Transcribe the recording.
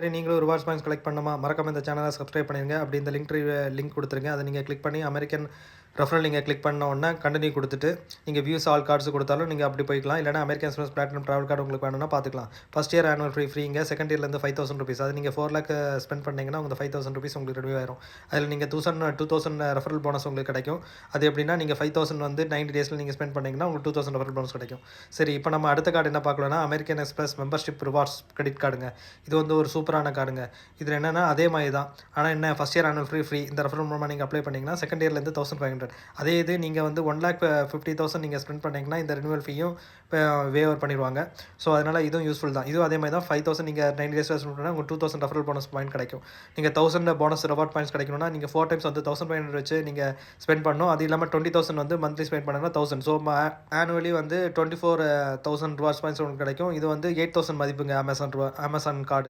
சரி நீங்களும் rewards points collect பண்ணணுமா? மறக்காம இந்த சேனலை சப்ஸ்கிரைப் பண்ணிருங்க. அப்படி இந்த லிங்க் குடுத்துருங்க. அத நீங்க கிளிக் பண்ணி அமெரிக்கன் ரெஃபரல் நீங்க கிளிக் பண்ண உடனே கன்டின்யூ குடுத்துட்டு, நீங்க வியூஸ் ஆல் கார்ட்ஸ் குடுத்தாலும் நீங்க அப்படி போய்க்கலாம். இல்லன்னா American Express platinum travel card உங்களுக்கு வேணும்னா பார்த்துக்கலாம். ஃபர்ஸ்ட் இயர் ஆனுவல் ஃப்ரீங்க. செகண்ட் இயர்லேருந்து ₹5000 அது நீங்க 4 லேக் ஸ்பெண்ட் பண்ணீங்கன்னா, உங்க ₹5000 உங்களுக்கு ரினியூ ஆயிரும். அதில நீங்க 2000 ரெஃபரல் போனஸ் உங்களுக்கு கிடைக்கும். அது எப்படின்னா, நீங்க 5000 வந்து 90 டேஸ்ல நீங்க ஸ்பெண்ட் பண்ணீங்கன்னா, உங்களுக்கு 2000 ரெஃபரல் போனஸ் கிடைக்கும். சரி, இப்போ நம்ம அடுத்த கார்டு என்ன பார்க்கலாம்னா, American Express membership rewards credit கார்டுங்க. இது வந்து ஒரு சூப்பரான கார்டுங்க. இதில என்னன்னா அதே மாரி தான். ஆனா என்ன ஃபர்ஸ்ட் இயர் ஆனுவல் ஃப்ரீ. இந்த ரெஃபரல் மூலமா நீங்க அப்ளை பண்ணீங்கன்னா, செகண்ட் இயர்லேருந்து 1500. அதே இது நீங்க வந்து 1,50,000 நீங்க ஸ்பெண்ட் பண்ணீங்கன்னா, இந்த ரினிவல் ஃபீயும் வேவர் பண்ணிருவாங்க. ஸோ, அதனால இதுவும் யூஸ்ஃபுல் தான். இதுவும் அதே மாரி தான் 5000 நீங்க 90 டேஸ்ல ஸ்பெண்ட் பண்ணா உங்களுக்கு 2000 ரெஃபரல் போனஸ் பாயிண்ட் கிடைக்கும். நீங்க 1000 போனஸ் ரிவார்ட் பாயிண்ட்ஸ் கிடைக்கணும்னா, நீங்க 4 டைம்ஸ் வந்து 1500 வச்சு நீங்க ஸ்பெண்ட் பண்ணணும். அது இல்லாம 20,000 வந்து மந்த்லி ஸ்பெண்ட் பண்ணீங்கன்னா 1000. ஸோ, ஆனுவலி வந்து 24,000 ரிவார்ட்ஸ் பாயிண்ட்ஸ் உங்களுக்கு கிடைக்கும். இது வந்து 8,000 மதிப்புங்க அமேசான் கார்டு.